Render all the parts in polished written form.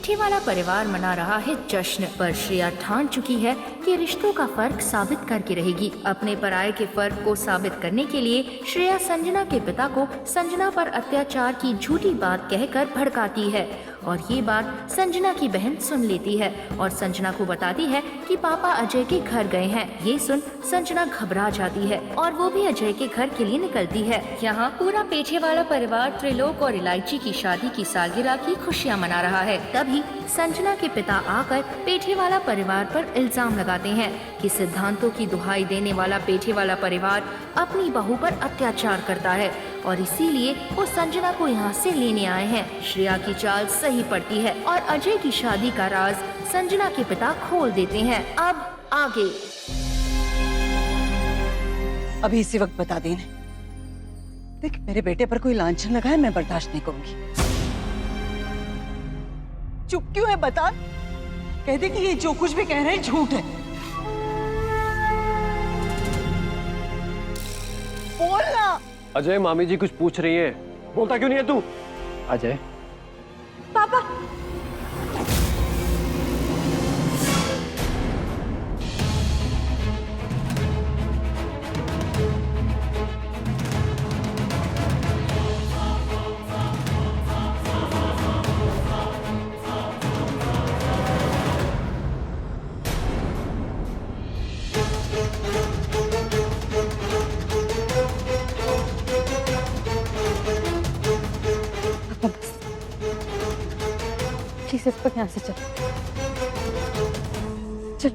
पेठे वाला परिवार मना रहा है जश्न, पर श्रेया ठान चुकी है कि रिश्तों का फर्क साबित करके रहेगी। अपने पराये के फर्क को साबित करने के लिए श्रेया संजना के पिता को संजना पर अत्याचार की झूठी बात कहकर भड़काती है और ये बात संजना की बहन सुन लेती है और संजना को बताती है कि पापा अजय के घर गए हैं। ये सुन संजना घबरा जाती है और वो भी अजय के घर के लिए निकलती है। यहाँ पूरा पेठे वाला परिवार त्रिलोक और इलायची की शादी की सालगिरह की खुशियाँ मना रहा है। तभी संजना के पिता आकर पेठे वाला परिवार पर इल्जाम लगाते हैं कि सिद्धांतों की दुहाई देने वाला पेठे वाला परिवार अपनी बहू पर अत्याचार करता है और इसीलिए वो संजना को यहाँ से लेने आए हैं। श्रेया की चाल सही पड़ती है और अजय की शादी का राज संजना के पिता खोल देते हैं। अब आगे अभी इसी वक्त बता देने। देख, मेरे बेटे पर कोई लांछन लगा है, मैं बर्दाश्त नहीं करूंगी। चुप क्यों है, बता। कह दे कि ये जो कुछ भी कह रहे हैं झूठ है। बोलना। अजय, मामी जी कुछ पूछ रही है, बोलता क्यों नहीं है तू? अजय। पापा। प्लीज इस पर यहाँ से चल। चल।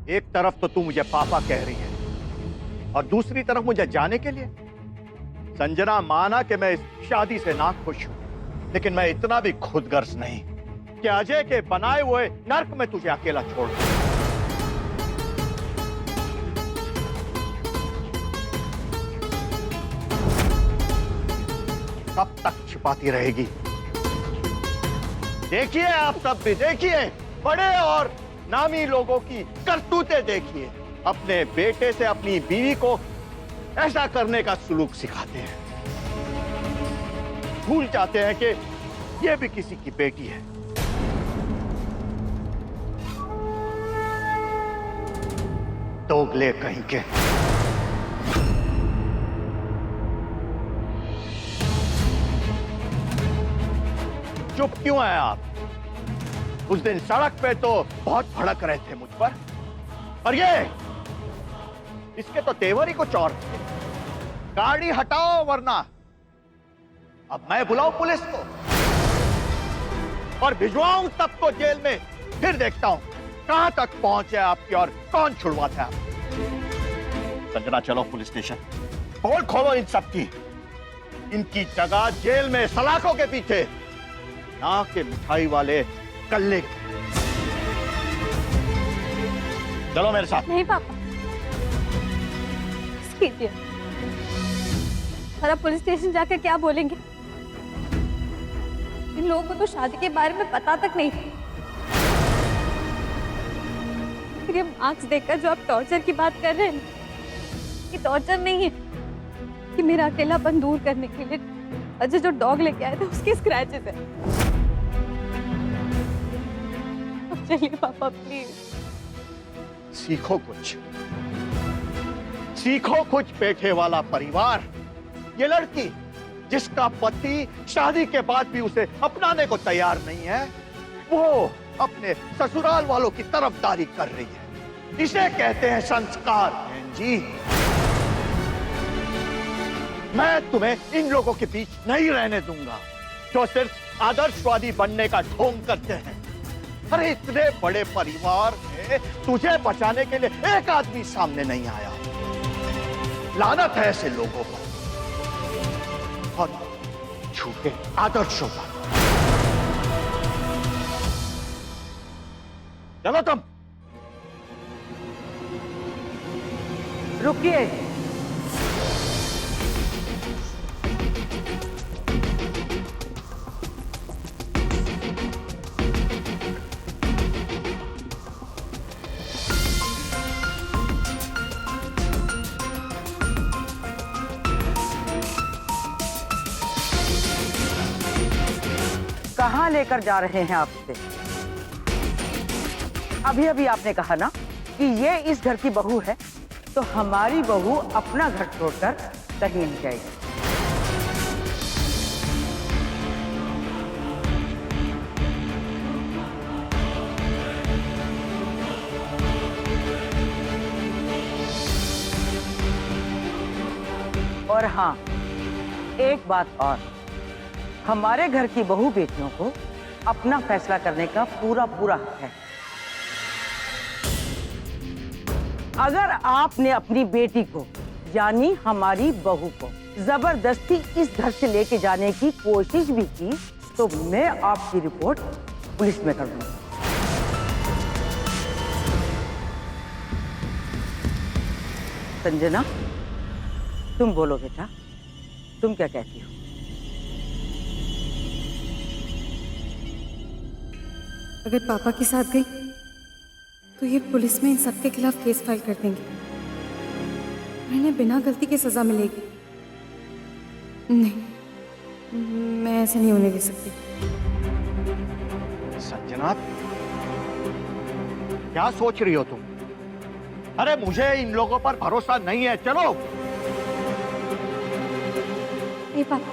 एक तरफ तो तू मुझे पापा कह रही है और दूसरी तरफ मुझे जाने के लिए। संजना, माना कि मैं इस शादी से ना खुश हूं, लेकिन मैं इतना भी खुदगर्ज नहीं कि अजय के बनाए हुए नर्क में तुझे अकेला छोड़ दूं। कब तक छिपाती रहेगी? देखिए, आप सब भी देखिए, बड़े और नामी लोगों की करतूतें देखिए। अपने बेटे से अपनी बीवी को ऐसा करने का सुलूक सिखाते हैं। भूल जाते हैं कि ये भी किसी की बेटी है। दोगले कहीं के। चुप क्यों हैं आप? उस दिन सड़क पे तो बहुत भड़क रहे थे मुझ पर, और ये इसके तो तेवर ही कुछ और थे। गाड़ी हटाओ वरना अब मैं बुलाऊं पुलिस को और भिजवाऊं तब को जेल में। फिर देखता हूं कहां तक पहुंचे आपकी और कौन छुड़वाता है आप। संजना, चलो पुलिस स्टेशन। पोल खोलो इन सब की। इनकी जगह जेल में सलाखों के पीछे, ना के मिठाई वाले कल्ले। चलो मेरे साथ। नहीं पापा, और आप पुलिस स्टेशन जाकर क्या बोलेंगे? इन लोगों को तो शादी के बारे में पता तक नहीं। फिर ये मार्क्स देखकर जो आप टॉर्चर की बात कर रहे हैं, ये टॉर्चर नहीं है। कि मेरा अकेलापन दूर करने के लिए अजय जो डॉग लेके आए थे उसके स्क्रैचेस है। अब चलिए पापा प्लीज। सीखो कुछ, सीखो कुछ पेठे वाला परिवार। ये लड़की जिसका पति शादी के बाद भी उसे अपनाने को तैयार नहीं है, वो अपने ससुराल वालों की तरफदारी कर रही है। इसे कहते हैं संस्कार। बहन जी, मैं तुम्हें इन लोगों के बीच नहीं रहने दूंगा जो सिर्फ आदर्शवादी बनने का ढोंग करते हैं। अरे इतने बड़े परिवार में तुझे बचाने के लिए एक आदमी सामने नहीं आया। लानत है ऐसे लोगों को और झूठे आदर्शों पर। चलो तुम। रुकिए। कहाँ लेकर जा रहे हैं आपसे? अभी अभी आपने कहा ना कि ये इस घर की बहू है, तो हमारी बहू अपना घर छोड़कर कहीं नहीं जाएगी। और हाँ, एक बात और, हमारे घर की बहू बेटियों को अपना फैसला करने का पूरा पूरा हक है। अगर आपने अपनी बेटी को यानी हमारी बहू को जबरदस्ती इस घर से लेके जाने की कोशिश भी की तो मैं आपकी रिपोर्ट पुलिस में कर दूंगा। संजना, तुम बोलो बेटा, तुम क्या कहती हो? अगर पापा के साथ गई तो ये पुलिस में इन सबके खिलाफ केस फाइल कर देंगे। मैंने बिना गलती के सजा मिलेगी। नहीं, मैं ऐसे नहीं होने दे सकती। संजना, क्या सोच रही हो तुम? अरे मुझे इन लोगों पर भरोसा नहीं है, चलो। ए पापा,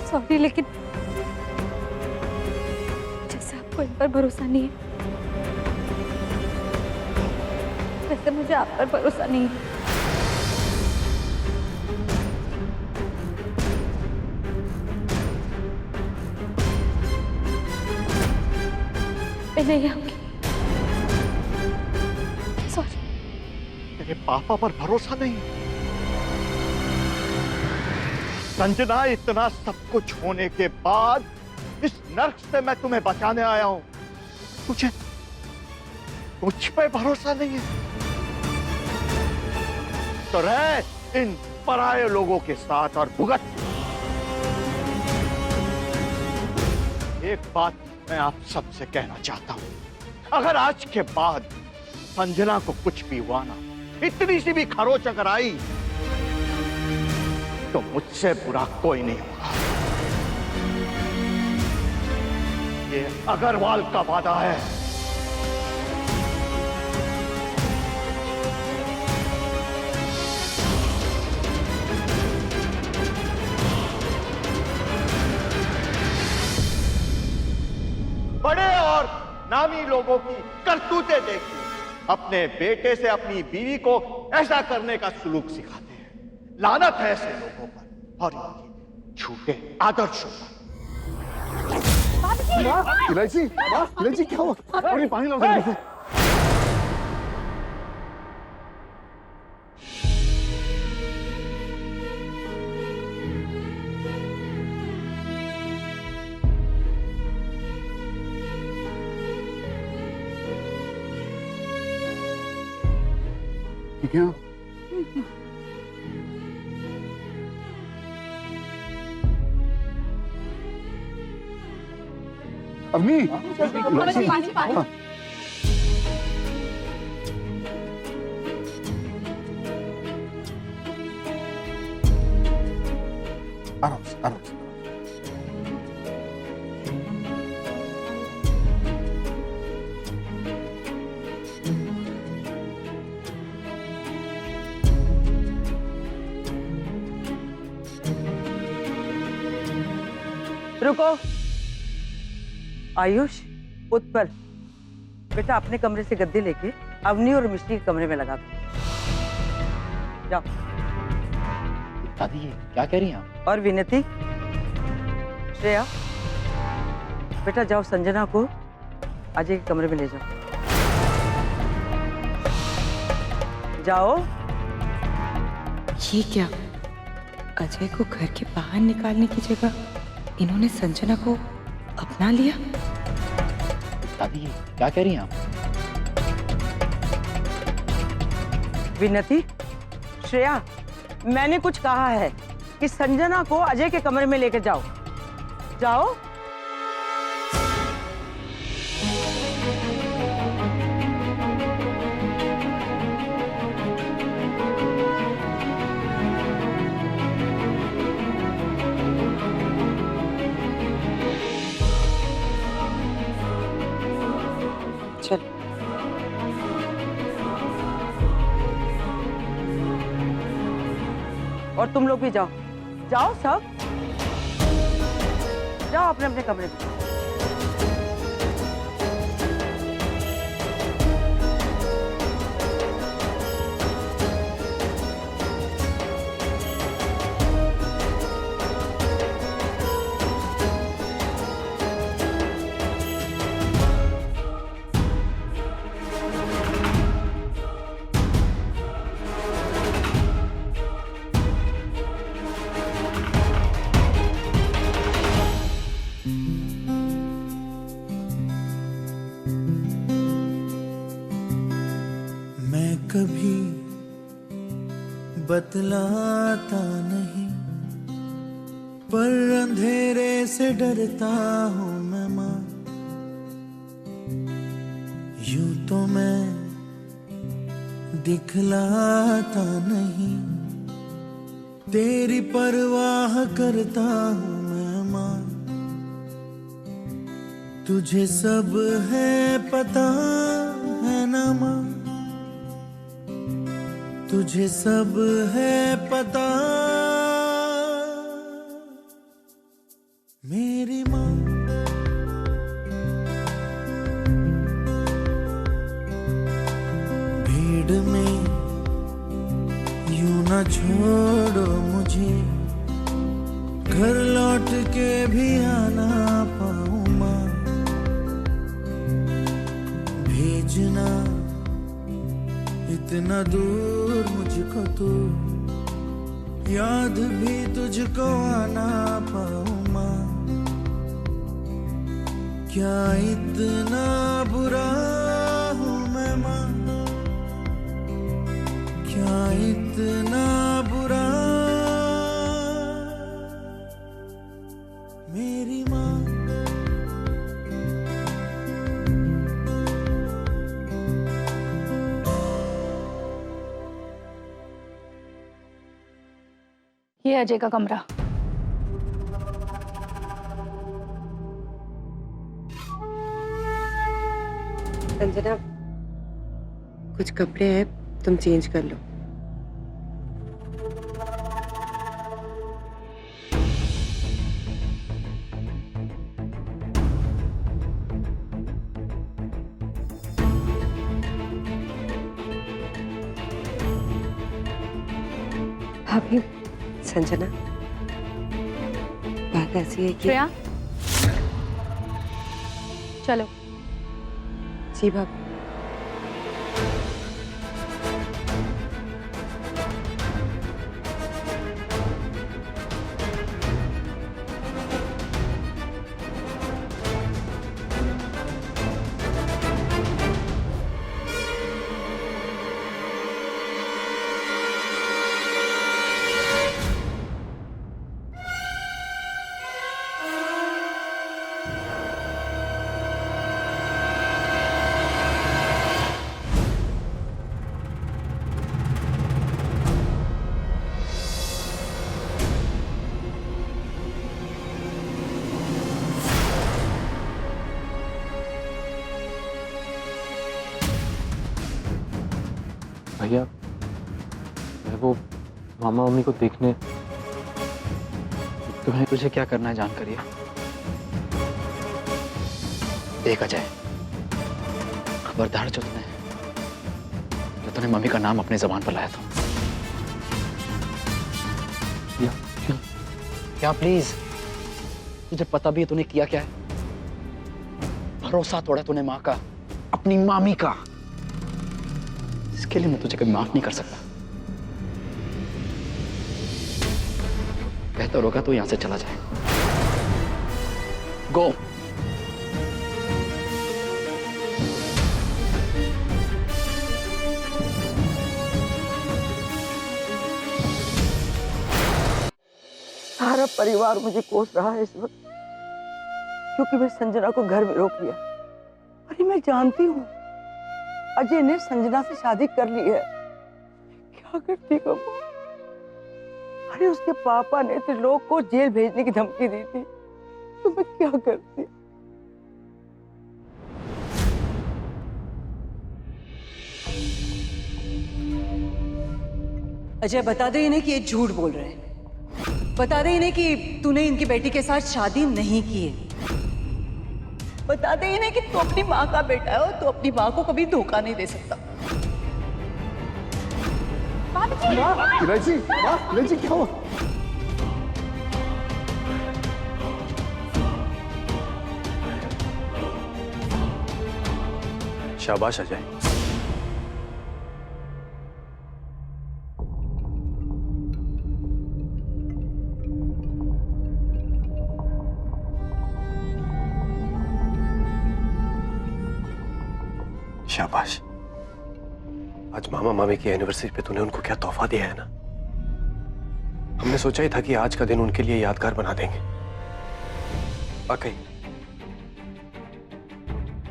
सॉरी, लेकिन जैसे आपको इन पर भरोसा नहीं है, वैसे मुझे आप पर भरोसा नहीं है। मैं नहीं आऊंगी। सॉरी। तेरे पापा पर भरोसा नहीं? संजना, इतना सब कुछ होने के बाद इस नर्क से मैं तुम्हें बचाने आया हूं, तुझे मुझ पे भरोसा नहीं है? तो रह इन पराये लोगों के साथ और भुगत। एक बात मैं आप सबसे कहना चाहता हूं, अगर आज के बाद संजना को कुछ भी हुआ ना, इतनी सी भी खरोच अगर आई, तो मुझसे बुरा कोई नहीं होगा। ये अग्रवाल का वादा है। बड़े और नामी लोगों की करतूतें देखिए, अपने बेटे से अपनी बीवी को ऐसा करने का सुलूक सिखाते हैं। लानत है ऐसे लोगों पर और इनके झूठे आदर्शों पर। इलायची, इलायची क्या हुआ? थोड़ी पानी लाओ जल्दी से। ठीक है। अवनी, हाँ। आराम से, आराम से। रुको। आयुष, उत्पल, बेटा अपने कमरे से गद्दे लेके अवनी और मिश्री के कमरे में लगा दो। जाओ। दादी, ये क्या कह रही हैं आप? और विनती, श्रेया, बेटा जाओ संजना को अजय के कमरे में ले जाओ। जाओ। ये क्या, अजय को घर के बाहर निकालने की जगह इन्होंने संजना को अपना लिया? दादी, ये क्या कह रही हैं आप? विनती, श्रेया, मैंने कुछ कहा है कि संजना को अजय के कमरे में लेकर जाओ। जाओ। और तुम लोग भी जाओ, जाओ सब, जाओ अपने अपने कमरे में। मैं कभी बतलाता नहीं, पर अंधेरे से डरता हूँ मैं माँ। यूं तो मैं दिखलाता नहीं, तेरी परवाह करता हूँ मैं माँ। तुझे सब है पता है ना माँ, तुझे सब है पता मेरी माँ। भीड़ में यूं ना छोड़ो मुझे, घर लौट के भी आना पाऊँ माँ। भेजना इतना दूर मुझको तो, याद भी तुझको आना पाऊँ माँ। क्या इतना बुरा हूँ मैं माँ, क्या इतना बुरा मेरी माँ। ये अजय का कमरा। संजना, कुछ कपड़े हैं, तुम चेंज कर लो। भाभी, संजना, बात ऐसी है कि श्रेया, चलो। जी भाभी। भैया, मैं वो मामा मम्मी को देखने। तुम्हें तुझे क्या करना है जानकर ये देख अजय, खबरदार जो तूने मम्मी का नाम अपने जबान पर लाया था। क्या प्लीज, तुझे पता भी है तूने किया क्या है? भरोसा तोड़ा तूने माँ का, अपनी मामी का। इसके लिए मैं तुझे कभी माफ नहीं कर सकता। बेहतर होगा तू यहां से चला जाए। गो। सारा परिवार मुझे कोस रहा है इस वक्त, क्योंकि मैं संजना को घर में रोक लिया। अरे मैं जानती हूँ अजय ने संजना से शादी कर ली है। क्या करती कमू? अरे उसके पापा ने त्रिलोक को जेल भेजने की धमकी दी थी, तो मैं क्या करती? अजय बता दे इन्हें कि ये झूठ बोल रहे हैं। बता दे इन्हें कि तूने इनकी बेटी के साथ शादी नहीं की है। बता दे इन्हें कि तू अपनी माँ का बेटा है और तू अपनी माँ को कभी धोखा नहीं दे सकता। इलायची, माँ, इलायची क्या हुआ? शाबाश अजय। शाबाश। आज मामा मामी की एनिवर्सरी पे तूने उनको क्या तोहफा दिया है ना। हमने सोचा ही था कि आज का दिन उनके लिए यादगार बना देंगे। वाकई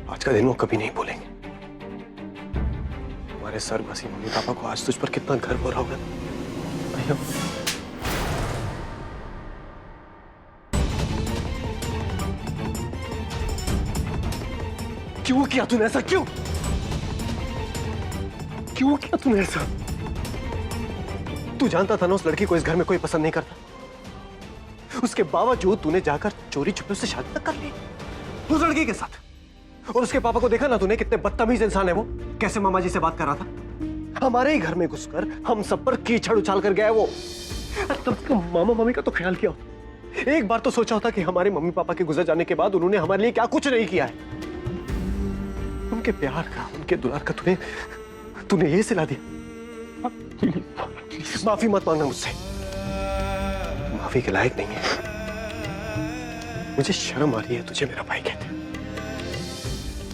आज का दिन वो कभी नहीं भूलेंगे। हमारे स्वर्गवासी मम्मी पापा को आज तुझ पर कितना गर्व हो रहा होगा। भैया क्यों किया तूने ऐसा? क्यों किया तूने ऐसा? तू जानता था ना उस लड़की को इस घर में कोई पसंद नहीं करता। उसके बावजूद तूने जाकर चोरी छुपे उससे शादी तक कर ली उस लड़की के साथ। और उसके पापा को देखा ना तूने, कितने बदतमीज इंसान है वो। कैसे मामा जी से बात कर रहा था। हमारे ही घर में घुसकर हम सब पर कीचड़ उछाल कर गया है वो। तब तो मामा मामी का तो ख्याल किया होता। एक बार तो सोचा होता कि हमारे मम्मी पापा के गुजर जाने के बाद उन्होंने हमारे लिए क्या कुछ नहीं किया है। उनके प्यार का, उनके दुलार का तूने ये सिला दिया। माफी मत मांगना मुझसे। माफी के लायक नहीं है। मुझे शर्म आ रही है तुझे मेरा भाई कहते।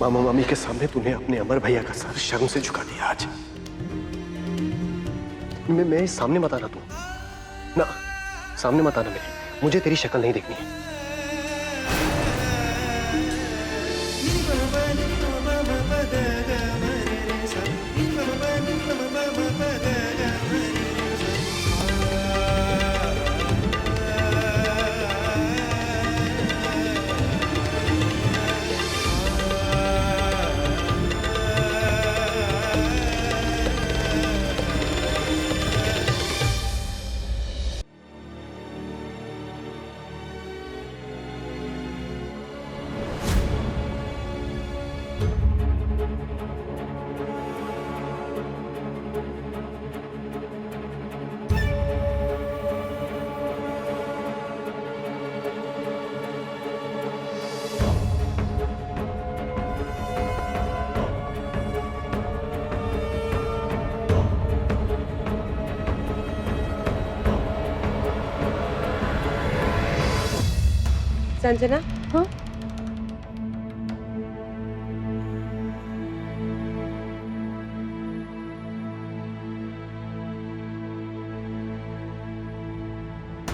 मामा मामी के सामने तूने अपने अमर भैया का सर शर्म से झुका दिया आज। मैं सामने मत आना तू ना, सामने मत आना मेरे। मुझे तेरी शक्ल नहीं देखनी है। संजना, हाँ?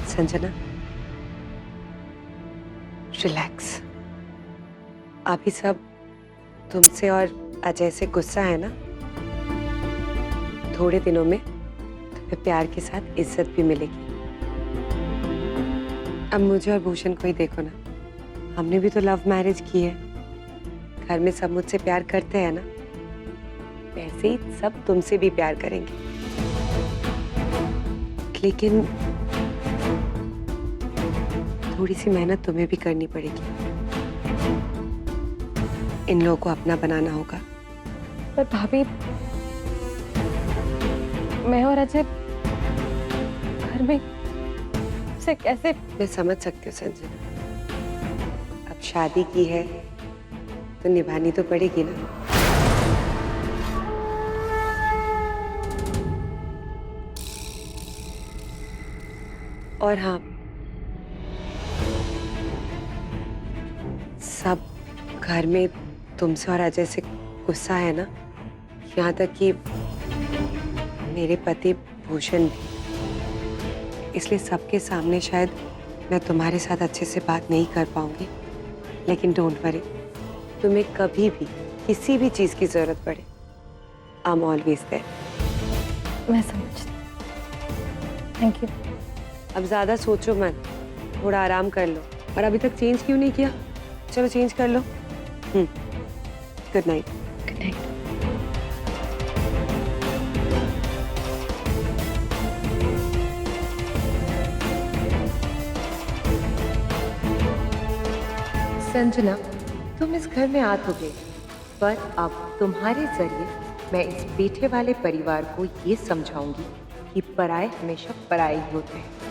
संजना, रिलैक्स। अभी सब तुमसे और अजय से गुस्सा है ना। थोड़े दिनों में तुम्हें प्यार के साथ इज्जत भी मिलेगी। अब मुझे और भूषण को ही देखो ना, हमने भी तो लव मैरिज की है। घर में सब मुझसे प्यार करते हैं ना, वैसे ही सब तुमसे भी प्यार करेंगे। लेकिन थोड़ी सी मेहनत तुम्हें भी करनी पड़ेगी। इन लोगों को अपना बनाना होगा। पर भाभी, मैं और अजय घर में से कैसे? मैं समझ सकती हूँ संजना, अब शादी की है तो निभानी तो पड़ेगी ना। और हाँ, सब घर में तुमसे और अजय से गुस्सा है ना, यहाँ तक कि मेरे पति भूषण भी। इसलिए सबके सामने शायद मैं तुम्हारे साथ अच्छे से बात नहीं कर पाऊंगी, लेकिन डोंट वरी, तुम्हें कभी भी किसी भी चीज की जरूरत पड़े, आई एम ऑलवेज देयर। मैं समझती। Thank you. अब ज्यादा सोचो मत, थोड़ा आराम कर लो। और अभी तक चेंज क्यों नहीं किया? चलो चेंज कर लो। Good night. Good night. Sanjana, तुम इस घर में आ तो गए, पर अब तुम्हारे जरिए मैं इस बेटे वाले परिवार को ये समझाऊंगी कि पराये हमेशा पराये ही होते हैं।